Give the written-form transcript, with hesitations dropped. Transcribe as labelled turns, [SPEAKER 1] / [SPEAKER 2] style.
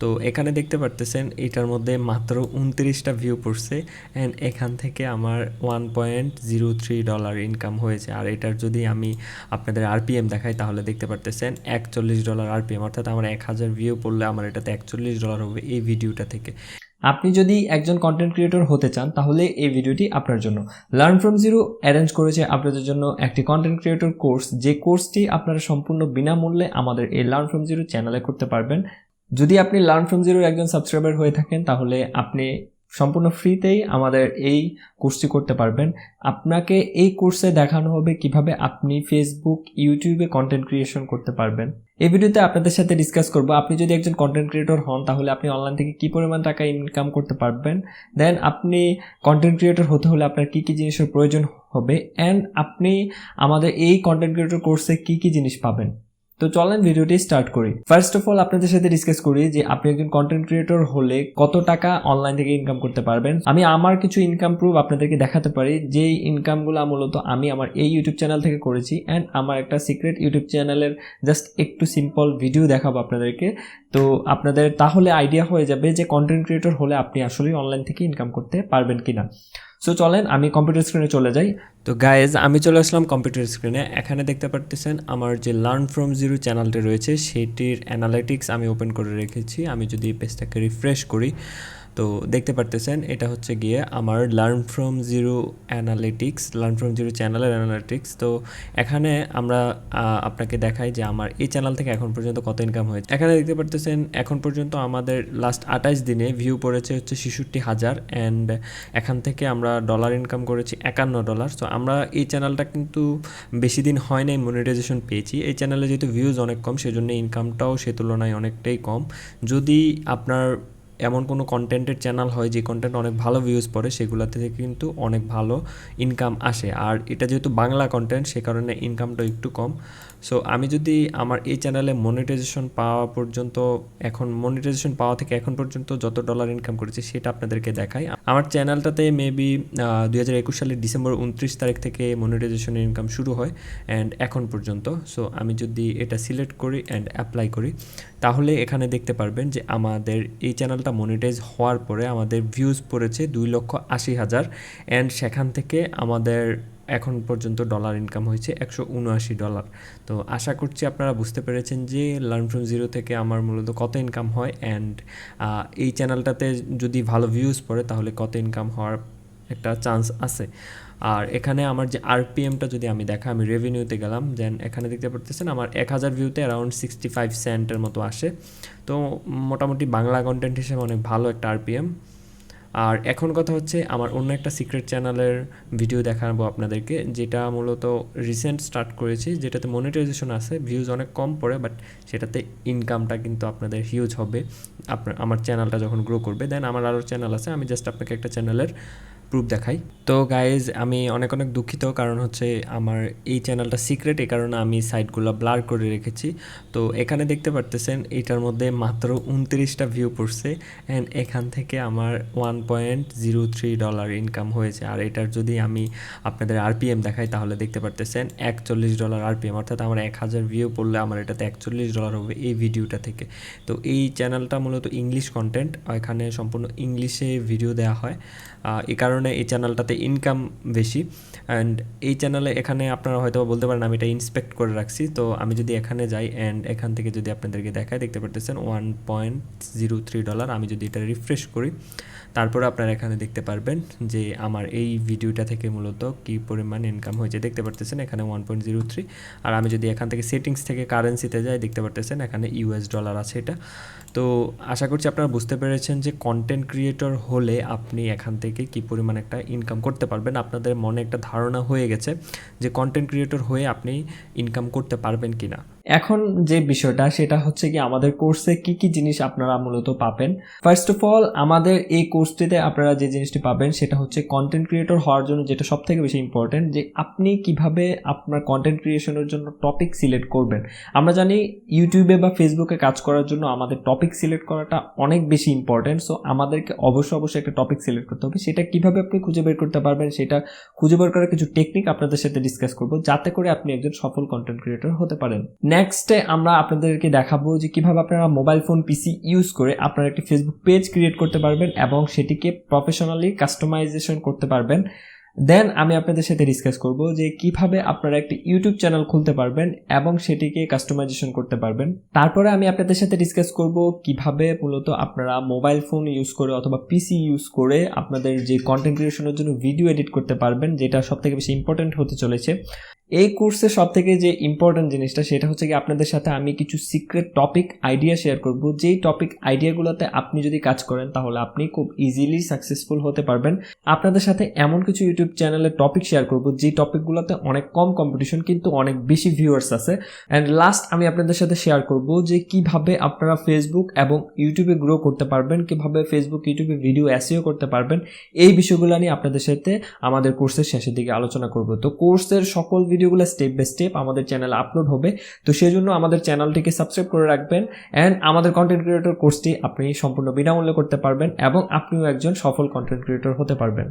[SPEAKER 1] তো এখানে দেখতে পারতেছেন এটার মধ্যে মাত্র 29টা ভিউ পড়ছে অ্যান্ড এখান থেকে আমার $1.03 ইনকাম হয়েছে। আর এটার যদি আমি আপনাদের আরপিএম দেখাই তাহলে দেখতে পারতেছেন $41 আরপিএম, অর্থাৎ আমার 1000 ভিউ পড়লে আমার এটাতে $41 হবে এই ভিডিওটা থেকে।
[SPEAKER 2] আপনি যদি একজন কন্টেন্ট ক্রিয়েটর হতে চান তাহলে এই ভিডিওটি আপনার জন্য। লার্ন ফ্রম জিরো অ্যারেঞ্জ করেছে আপনাদের জন্য একটি কন্টেন্ট ক্রিয়েটর কোর্স, যে কোর্সটি আপনারা সম্পূর্ণ বিনামূল্যে আমাদের এই লার্ন ফ্রম জিরো চ্যানেলে করতে পারবেন। যদি আপনি লার্ন ফ্রম জিরোর একজন সাবস্ক্রাইবার হয়ে থাকেন তাহলে আপনি সম্পূর্ণ ফ্রিতেই আমাদের এই কোর্সটি করতে পারবেন। আপনাকে এই কোর্সে দেখানো হবে কিভাবে আপনি ফেসবুক, ইউটিউবে কন্টেন্ট ক্রিয়েশন করতে পারবেন। এই ভিডিওতে আপনাদের সাথে ডিসকাস করব আপনি যদি একজন কন্টেন্ট ক্রিয়েটর হন তাহলে আপনি অনলাইন থেকে কি পরিমাণ টাকা ইনকাম করতে পারবেন, দেন আপনি কন্টেন্ট ক্রিয়েটর হতে হলে আপনার কি কি জিনিসের প্রয়োজন হবে, অ্যান্ড আপনি আমাদের এই কন্টেন্ট ক্রিয়েটর কোর্সে কি কি জিনিস পাবেন। তো চলেন ভিডিওটি স্টার্ট করি। ফার্স্ট অফ অল আপনাদের সাথে ডিসকাস করি যে আপনি একজন কন্টেন্ট ক্রিয়েটর হলে কত টাকা অনলাইন থেকে ইনকাম করতে পারবেন। আমি আমার কিছু ইনকাম প্রুফ আপনাদেরকে দেখাতে পারি, যেই ইনকামগুলো মূলত আমি আমার এই ইউটিউব চ্যানেল থেকে করেছি, অ্যান্ড আমার একটা সিক্রেট ইউটিউব চ্যানেলের জাস্ট একটু সিম্পল ভিডিও দেখাবো আপনাদেরকে। তো আপনাদের তাহলে আইডিয়া হয়ে যাবে যে কন্টেন্ট ক্রিয়েটর হলে আপনি আসলে অনলাইন থেকে ইনকাম করতে পারবেন কিনা। সো চলেন আমি কম্পিউটার স্ক্রিনে চলে যাই।
[SPEAKER 1] তো গাইজ আমি চলে আসলাম কম্পিউটার স্ক্রিনে। এখানে দেখতে পারতেছেন আমার যে লার্ন ফ্রম জিরো চ্যানেলটি রয়েছে সেটির অ্যানালিটিক্স আমি ওপেন করে রেখেছি। আমি যদি পেজটাকে রিফ্রেশ করি তো দেখতে পারতেছেন এটা হচ্ছে গিয়ে আমার learn from zero analytics, learn from zero চ্যানেলের অ্যানালিটিক্স। তো এখানে আমরা আপনাকে দেখাই যে আমার এই চ্যানেল থেকে এখন পর্যন্ত কত ইনকাম হয়েছে। এখানে দেখতে পারতেছেন এখন পর্যন্ত আমাদের লাস্ট 28 দিনে ভিউ পড়েছে হচ্ছে 66,000 অ্যান্ড এখান থেকে আমরা ডলার ইনকাম করেছি $51। সো আমরা এই চ্যানেলটা কিন্তু বেশি দিন হয় নাই মনিটাইজেশন পেয়েছি। এই চ্যানেলে যেহেতু ভিউজ অনেক কম সেজন্য ইনকামটাও সে তুলনায় অনেকটাই কম। যদি আপনার এমন কোনো কন্টেন্টের চ্যানেল হয় যে কন্টেন্ট অনেক ভালো ভিউজ পড়ে সেগুলোতে থেকে কিন্তু অনেক ভালো ইনকাম আসে। আর এটা যেহেতু বাংলা কন্টেন্ট সে কারণে ইনকামটা একটু কম। সো আমি যদি আমার এই চ্যানেলে মনিটাইজেশন পাওয়া পর্যন্ত, এখন মনিটাইজেশন পাওয়া থেকে এখন পর্যন্ত যত ডলার ইনকাম করেছি সেটা আপনাদেরকে দেখাই। আমার চ্যানেলটাতে মেবি 2021 সালের ডিসেম্বর 29 তারিখ থেকে মনিটাইজেশনের ইনকাম শুরু হয় অ্যান্ড এখন পর্যন্ত। সো আমি যদি এটা সিলেক্ট করি অ্যান্ড অ্যাপ্লাই করি তাহলে এখানে দেখতে পারবেন যে আমাদের এই চ্যানেলটা মনিটাইজ হওয়ার পরে আমাদের ভিউজ পড়েছে 2,80,000 অ্যান্ড সেখান থেকে আমাদের এখন পর্যন্ত ডলার ইনকাম হয়েছে $179। তো আশা করছি আপনারা বুঝতে পেরেছেন যে লার্ন ফ্রম জিরো থেকে আমার মূলত কত ইনকাম হয় অ্যান্ড এই চ্যানেলটাতে যদি ভালো ভিউজ পড়ে তাহলে কত ইনকাম হওয়ার একটা চান্স আছে। আর এখানে আমার যে আরপিএমটা যদি আমি দেখা, আমি রেভিনিউতে গেলাম, দেন এখানে দেখতে পারতেছেন আমার 1000 ভিউতে অ্যারাউন্ড 65 সেন্টের মতো আসে। তো মোটামুটি বাংলা কন্টেন্ট হিসেবে অনেক ভালো একটা আরপিএম। আর এখন কথা হচ্ছে আমার অন্য একটা সিক্রেট চ্যানেলের ভিডিও দেখাবো আপনাদেরকে, যেটা মূলত রিসেন্ট স্টার্ট করেছি, যেটাতে মনিটাইজেশন আছে, ভিউজ অনেক কম পড়ে, বাট সেটাতে ইনকামটা কিন্তু আপনাদের হিউজ হবে আমার চ্যানেলটা যখন গ্রো করবে। দেন আমার আরও চ্যানেল আছে, আমি জাস্ট আপনাকে একটা চ্যানেলের প্রুফ দেখাই। তো গাইজ আমি অনেক দুঃখিত, কারণ হচ্ছে আমার এই চ্যানেলটা সিক্রেট, এই কারণে আমি সাইটগুলো ব্লার করে রেখেছি। তো এখানে দেখতে পারতেছেন এটার মধ্যে মাত্র 29টা ভিউ পড়ছে অ্যান্ড এখান থেকে আমার $1.03 ইনকাম হয়েছে। আর এটার যদি আমি আপনাদের আরপিএম দেখাই তাহলে দেখতে পারতেছেন $41 আরপিএম, অর্থাৎ আমার 1000 ভিউ পড়লে আমার এটাতে $41 হবে এই ভিডিওটা থেকে। তো এই চ্যানেলটা মূলত ইংলিশ কন্টেন্ট, এখানে সম্পূর্ণ ইংলিশে ভিডিও দেওয়া হয়, এই কারণে এই চ্যানেলটাতে ইনকাম বেশি। অ্যান্ড এই চ্যানেলে এখানে আপনারা হয়তো বলতে পারেন আমি এটা ইন্সপেক্ট করে রাখছি। তো আমি যদি এখানে যাই অ্যান্ড এখান থেকে যদি আপনাদেরকে দেখায় দেখতে পারতেছেন $1.03। আমি যদি এটা রিফ্রেশ করি তারপরে আপনারা এখানে দেখতে পারবেন যে আমার এই ভিডিওটা থেকে মূলত কী পরিমাণ ইনকাম হয়েছে। দেখতে পারতেছেন এখানে 1.03। আর আমি যদি এখান থেকে সেটিংস থেকে কারেন্সিতে যাই দেখতে পারতেছেন এখানে $US আছে এটা। তো আশা করছি আপনারা বুঝতে পেরেছেন যে কন্টেন্ট ক্রিয়েটর হলে আপনি এখান থেকে কী পরিমাণ একটা ইনকাম করতে পারবেন। আপনাদের মনে একটা ধারণা হয়ে গেছে যে কন্টেন্ট ক্রিয়েটর হয়ে আপনি ইনকাম করতে পারবেন কিনা।
[SPEAKER 2] এখন যে বিষয়টা সেটা হচ্ছে কি আমাদের কোর্সে কি কি জিনিস আপনারা মূলত পাবেন। ফার্স্ট অফ অল আমাদের এই কোর্সটিতে আপনারা যে জিনিসটি পাবেন সেটা হচ্ছে কন্টেন্ট ক্রিয়েটর হওয়ার জন্য যেটা সব থেকে বেশি ইম্পর্টেন্ট, যে আপনি কিভাবে আপনার কন্টেন্ট ক্রিয়েশনের জন্য টপিক সিলেক্ট করবেন। আমরা জানি ইউটিউবে বা ফেসবুকে কাজ করার জন্য আমাদের টপিক সিলেক্ট করাটা অনেক বেশি ইম্পর্টেন্ট। সো আমাদেরকে অবশ্যই একটা টপিক সিলেক্ট করতে হবে। সেটা কিভাবে আপনি খুঁজে বের করতে পারবেন, সেটা খুঁজে বের করার কিছু টেকনিক আপনাদের সাথে ডিসকাস করবো, যাতে করে আপনি একজন সফল কন্টেন্ট ক্রিয়েটর হতে পারেন। নেক্সটে আমরা আপনাদেরকে দেখাবো যে কিভাবে আপনারা মোবাইল ফোন পিসি ইউজ করে আপনারা একটি ফেসবুক পেজ ক্রিয়েট করতে পারবেন এবং সেটিকে প্রফেশনালি কাস্টমাইজেশন করতে পারবেন। দেন আমি আপনাদের সাথে ডিসকাস করব যে কিভাবে আপনারা একটি ইউটিউব চ্যানেল খুলতে পারবেন এবং সেটিকে কাস্টমাইজেশন করতে পারবেন। তারপরে আমি আপনাদের সাথে ডিসকাস করব কিভাবে মূলত আপনারা মোবাইল ফোন ইউজ করে অথবা পিসি ইউজ করে আপনাদের যে কন্টেন্ট ক্রিয়েশনের জন্য ভিডিও এডিট করতে পারবেন, যেটা সবথেকে বেশি ইম্পর্টেন্ট হতে চলেছে। এই কোর্সের সবথেকে যে ইম্পর্টেন্ট জিনিসটা সেটা হচ্ছে কি আপনাদের সাথে আমি কিছু সিক্রেট টপিক আইডিয়া শেয়ার করব, যেই টপিক আইডিয়াগুলোতে আপনি যদি কাজ করেন তাহলে আপনি খুব ইজিলি সাকসেসফুল হতে পারবেন। আপনাদের সাথে এমন কিছু ইউটিউব চ্যানেলের টপিক শেয়ার করব যে টপিকগুলোতে অনেক কম কম্পিটিশন কিন্তু অনেক বেশি ভিউয়ার্স আছে। অ্যান্ড লাস্ট আমি আপনাদের সাথে শেয়ার করব যে কিভাবে আপনারা ফেসবুক এবং ইউটিউবে গ্রো করতে পারবেন, কিভাবে ফেসবুক ইউটিউবে ভিডিও এসইও করতে পারবেন। এই বিষয়গুলো নিয়ে আপনাদের সাথে আমাদের কোর্সের শেষের দিকে আলোচনা করব। তো কোর্সের সকল ভিডিওগুলো স্টেপ বাই স্টেপ আমাদের চ্যানেলে আপলোড হবে, তো সেই জন্য আমাদের চ্যানেলটিকে সাবস্ক্রাইব করে রাখবেন। অ্যান্ড আমাদের কন্টেন্ট ক্রিয়েটর কোর্সটি আপনি সম্পূর্ণ বিনামূল্যে করতে পারবেন এবং আপনিও একজন সফল কন্টেন্ট ক্রিয়েটর হতে পারবেন।